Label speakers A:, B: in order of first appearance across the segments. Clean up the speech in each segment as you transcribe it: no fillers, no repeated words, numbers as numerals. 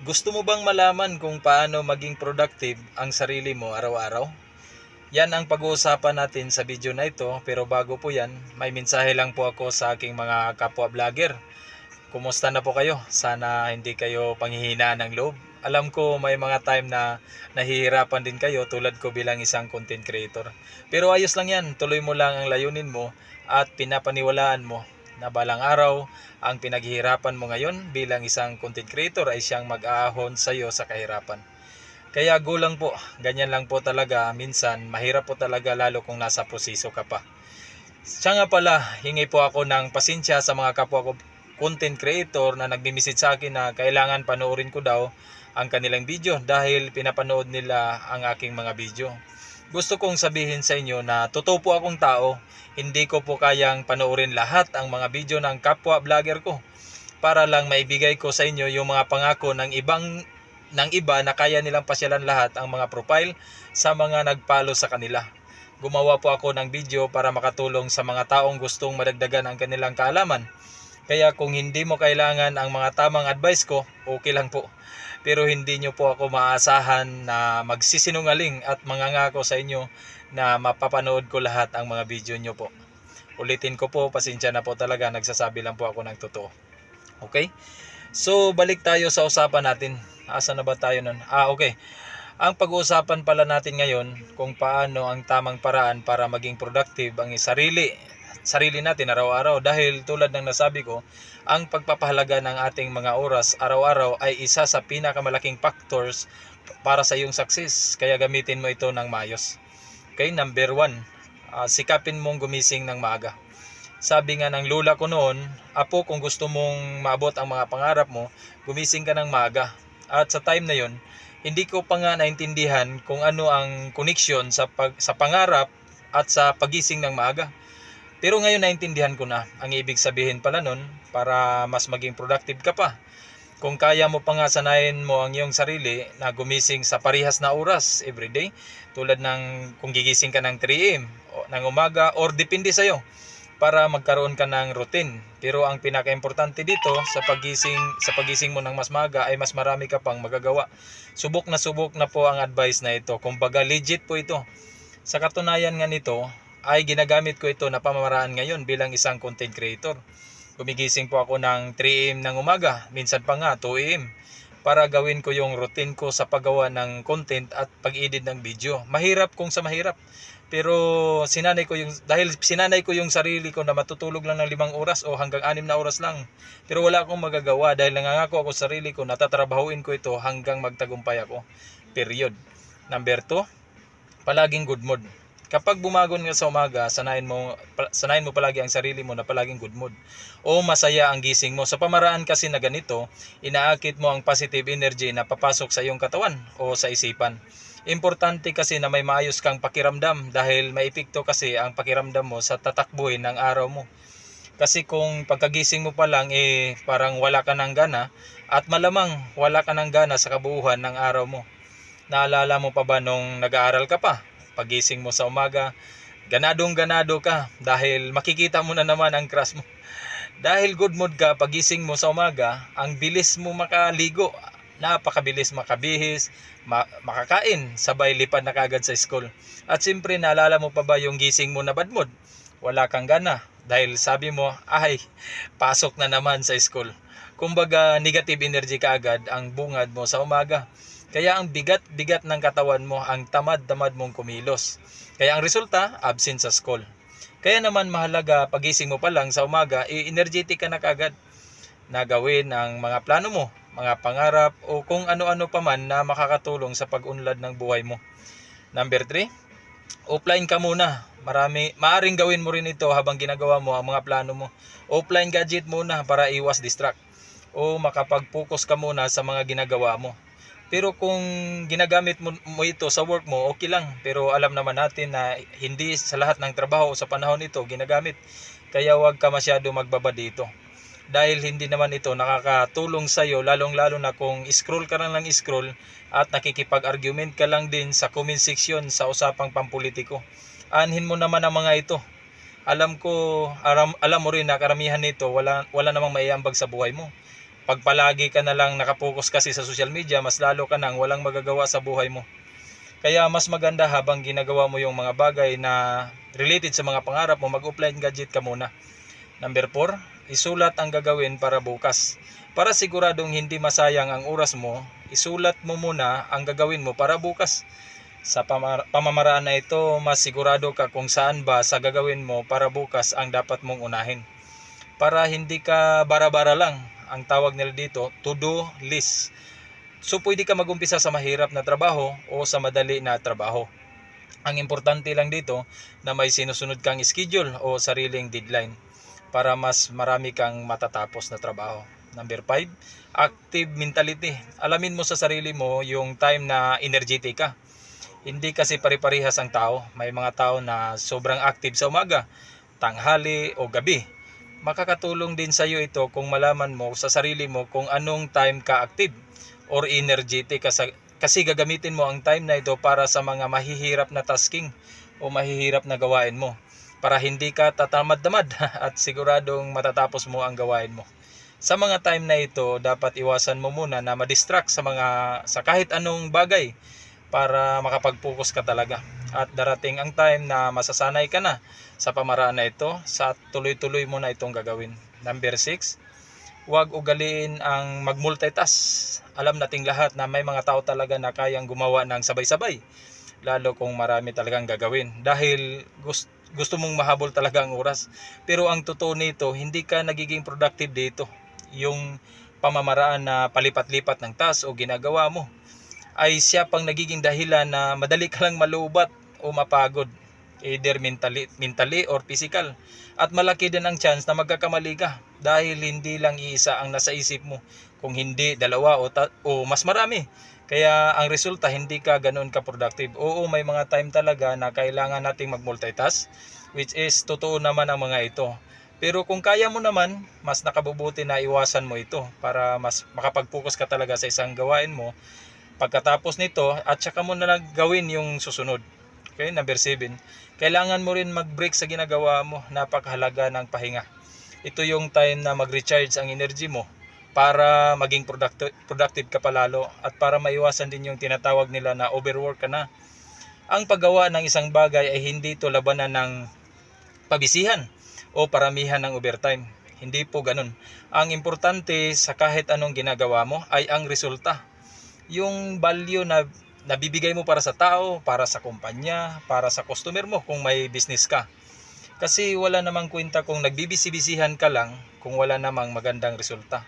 A: Gusto mo bang malaman kung paano maging productive ang sarili mo araw-araw? Yan ang pag-uusapan natin sa video na ito, pero bago po yan, may mensahe lang po ako sa aking mga kapwa vlogger. Kumusta na po kayo? Sana hindi kayo panghihinaan ng loob. Alam ko may mga time na nahihirapan din kayo tulad ko bilang isang content creator. Pero ayos lang yan, tuloy mo lang ang layunin mo at pinapaniwalaan mo na balang araw ang pinaghihirapan mo ngayon bilang isang content creator ay siyang mag-aahon sa iyo sa kahirapan. Kaya go lang po, ganyan lang po talaga, minsan mahirap po talaga lalo kung nasa proseso ka pa. Siya nga pala, hingi po ako ng pasensya sa mga kapwa ko content creator na nagmi-message sa akin na kailangan panoorin ko daw ang kanilang video dahil pinapanood nila ang aking mga video. Gusto kong sabihin sa inyo na totoo po akong tao, hindi ko po kayang panoorin lahat ang mga video ng kapwa vlogger ko para lang maibigay ko sa inyo yung mga pangako ng iba na kaya nilang pasyalan lahat ang mga profile sa mga nagpalo sa kanila. Gumawa po ako ng video para makatulong sa mga taong gustong madagdagan ang kanilang kaalaman. Kaya kung hindi mo kailangan ang mga tamang advice ko, okay lang po. Pero hindi nyo po ako maasahan na magsisinungaling at mangangako sa inyo na mapapanood ko lahat ang mga video nyo po. Ulitin ko po, pasensya na po talaga, nagsasabi lang po ako ng totoo. Okay? So, balik tayo sa usapan natin. Asa na ba tayo nun? Okay. Ang pag-uusapan pala natin ngayon kung paano ang tamang paraan para maging productive ang sarili natin araw-araw, dahil tulad ng nasabi ko, ang pagpapahalaga ng ating mga oras araw-araw ay isa sa pinakamalaking factors para sa iyong success. Kaya gamitin mo ito ng maayos. Okay, number 1, sikapin mong gumising ng maaga. Sabi nga ng lula ko noon, apo, kung gusto mong maabot ang mga pangarap mo, gumising ka ng maaga. At sa time na yon, hindi ko pa nga naintindihan kung ano ang connection sa pangarap at sa pagising ng maaga. Pero ngayon naintindihan ko na ang ibig sabihin pala nun para mas maging productive ka pa. Kung kaya mo pa nga sanayin mo ang iyong sarili na gumising sa parehas na oras everyday, tulad ng kung gigising ka ng 3 AM ng umaga or depende sa'yo, para magkaroon ka ng routine. Pero ang pinaka-importante dito sa pagising mo ng mas maaga ay mas marami ka pang magagawa. Subok na po ang advice na ito. Kumbaga legit po ito. Sa katunayan nga nito, ay ginagamit ko ito na pamamaraan ngayon bilang isang content creator. Gumigising po ako ng 3 AM ng umaga, minsan pa nga 2 AM, para gawin ko yung routine ko sa paggawa ng content at pag-edit ng video. Mahirap kung sa mahirap. Pero dahil sinanay ko yung sarili ko na matutulog lang ng 5 oras o hanggang 6 na oras lang. Pero wala akong magagawa dahil nangangako ako sa sarili ko na tatrabahuin ko ito hanggang magtagumpay ako. Period. Number 2, palaging good mood. Kapag bumagon ka sa umaga, sanayin mo palagi ang sarili mo na palaging good mood o masaya ang gising mo. Sa pamaraan kasi na ganito, inaakit mo ang positive energy na papasok sa iyong katawan o sa isipan. Importante kasi na may maayos kang pakiramdam dahil may epekto kasi ang pakiramdam mo sa tatakbuhin ng araw mo. Kasi kung pagkagising mo pa lang parang wala ka ng gana, at malamang wala ka ng gana sa kabuuan ng araw mo. Naalala mo pa ba nung nag-aaral ka pa? Pagising mo sa umaga, ganadong-ganado ka dahil makikita mo na naman ang crush mo. Dahil good mood ka, pagising mo sa umaga, ang bilis mo makaligo. Napakabilis makabihis, makakain, sabay lipad na kagad sa school. At siyempre, naalala mo pa ba yung gising mo na bad mood? Wala kang gana dahil sabi mo, ay, pasok na naman sa school. Kumbaga, negative energy ka agad ang bungad mo sa umaga. Kaya ang bigat-bigat ng katawan mo, ang tamad-tamad mong kumilos. Kaya ang resulta, absent sa school. Kaya naman mahalaga, pagising mo pa lang sa umaga, energetic ka na kagad na gawin ang mga plano mo, mga pangarap o kung ano-ano pa man na makakatulong sa pag-unlad ng buhay mo. Number 3, offline ka muna. Maaring gawin mo rin ito habang ginagawa mo ang mga plano mo. Offline gadget muna para iwas distract o makapag-focus ka muna sa mga ginagawa mo. Pero kung ginagamit mo ito sa work mo, okay lang. Pero alam naman natin na hindi sa lahat ng trabaho sa panahon ito ginagamit. Kaya huwag ka masyado magbaba dito. Dahil hindi naman ito nakakatulong sa iyo, lalong-lalo na kung scroll ka lang scroll at nakikipag-argument ka lang din sa comment section sa usapang pampolitiko. Anhin mo naman ang mga ito. Alam mo rin na karamihan nito wala namang maiambag sa buhay mo. Pag palagi ka na lang nakapokus kasi sa social media, mas lalo ka nang walang magagawa sa buhay mo. Kaya mas maganda habang ginagawa mo yung mga bagay na related sa mga pangarap mo, mag-offline gadget ka muna. Number 4, isulat ang gagawin para bukas. Para siguradong hindi masayang ang oras mo, isulat mo muna ang gagawin mo para bukas. Sa pamamaraan na ito, mas sigurado ka kung saan ba sa gagawin mo para bukas ang dapat mong unahin. Para hindi ka bara-bara lang, ang tawag nila dito, to-do list. So pwede ka mag-umpisa sa mahirap na trabaho o sa madali na trabaho. Ang importante lang dito na may sinusunod kang schedule o sariling deadline para mas marami kang matatapos na trabaho. Number 5, active mentality. Alamin mo sa sarili mo yung time na energetic ka. Hindi kasi pare-parehas ang tao. May mga tao na sobrang active sa umaga, tanghali o gabi. Makakatulong din sa iyo ito kung malaman mo sa sarili mo kung anong time ka active or energetic kasi gagamitin mo ang time na ito para sa mga mahihirap na tasking o mahihirap na gawain mo para hindi ka tatamad-tamad at siguradong matatapos mo ang gawain mo. Sa mga time na ito, dapat iwasan mo muna na ma-distract sa kahit anong bagay para makapag-focus ka talaga. At darating ang time na masasanay ka na sa pamaraan na ito, sa tuloy-tuloy mo na itong gagawin. Number 6, huwag ugaliin ang mag-multitask. Alam nating lahat na may mga tao talaga na kayang gumawa ng sabay-sabay, lalo kung marami talagang gagawin dahil gusto mong mahabol talaga ang oras. Pero ang totoo nito, hindi ka nagiging productive dito. Yung pamamaraan na palipat-lipat ng task o ginagawa mo ay siya pang nagiging dahilan na madali ka lang malubat o mapagod, either mentally or physical. At malaki din ang chance na magkakamali ka dahil hindi lang iisa ang nasa isip mo, kung hindi dalawa o mas marami. Kaya ang resulta, hindi ka ganun ka-productive. Oo, may mga time talaga na kailangan nating mag-multitask, which is totoo naman ang mga ito. Pero kung kaya mo naman, mas nakabubuti na iwasan mo ito para mas makapag-focus ka talaga sa isang gawain mo. Pagkatapos nito, at saka mo na lang gawin yung susunod. Okay, number 7. Kailangan mo rin mag-break sa ginagawa mo. Napakahalaga ng pahinga. Ito yung time na mag-recharge ang energy mo para maging productive ka palalo at para maiwasan din yung tinatawag nila na overwork ka na. Ang paggawa ng isang bagay ay hindi ito labanan ng pabisihan o paramihan ng overtime. Hindi po ganun. Ang importante sa kahit anong ginagawa mo ay ang resulta. Yung value na nabibigay mo para sa tao, para sa kumpanya, para sa customer mo kung may business ka. Kasi wala namang kwenta kung nagbibisi-bisihan ka lang kung wala namang magandang resulta.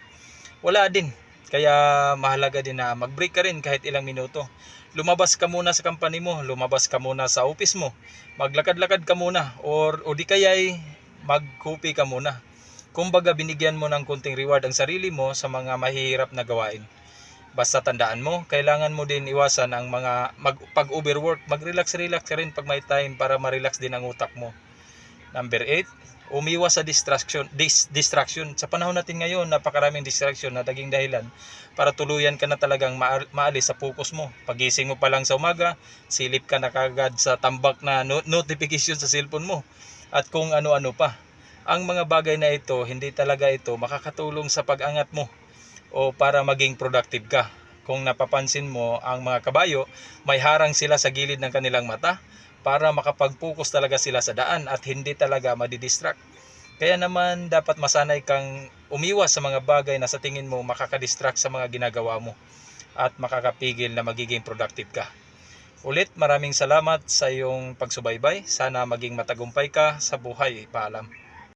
A: Wala din. Kaya mahalaga din na mag-break ka rin kahit ilang minuto. Lumabas ka muna sa company mo, lumabas ka muna sa office mo, maglakad-lakad ka muna, o di kaya'y mag-coffee ka muna. Kumbaga binigyan mo ng konting reward ang sarili mo sa mga mahihirap na gawain. Basta tandaan mo, kailangan mo din iwasan ang mga pag-overwork. Mag-relax-relax ka rin pag may time para ma-relax din ang utak mo. Number 8, umiwas sa distraction. Sa panahon natin ngayon, napakaraming distraction na naging dahilan para tuluyan ka na talagang maalis sa focus mo. Pagising mo pa lang sa umaga, silip ka na kagad sa tambak na notification sa cellphone mo at kung ano-ano pa. Ang mga bagay na ito, hindi talaga ito makakatulong sa pag-angat mo o para maging productive ka. Kung napapansin mo, ang mga kabayo, may harang sila sa gilid ng kanilang mata para makapag-focus talaga sila sa daan at hindi talaga madidistract. Kaya naman dapat masanay kang umiwas sa mga bagay na sa tingin mo makakadistract sa mga ginagawa mo at makakapigil na magiging productive ka. Ulit, maraming salamat sa iyong pagsubaybay. Sana maging matagumpay ka sa buhay. Paalam.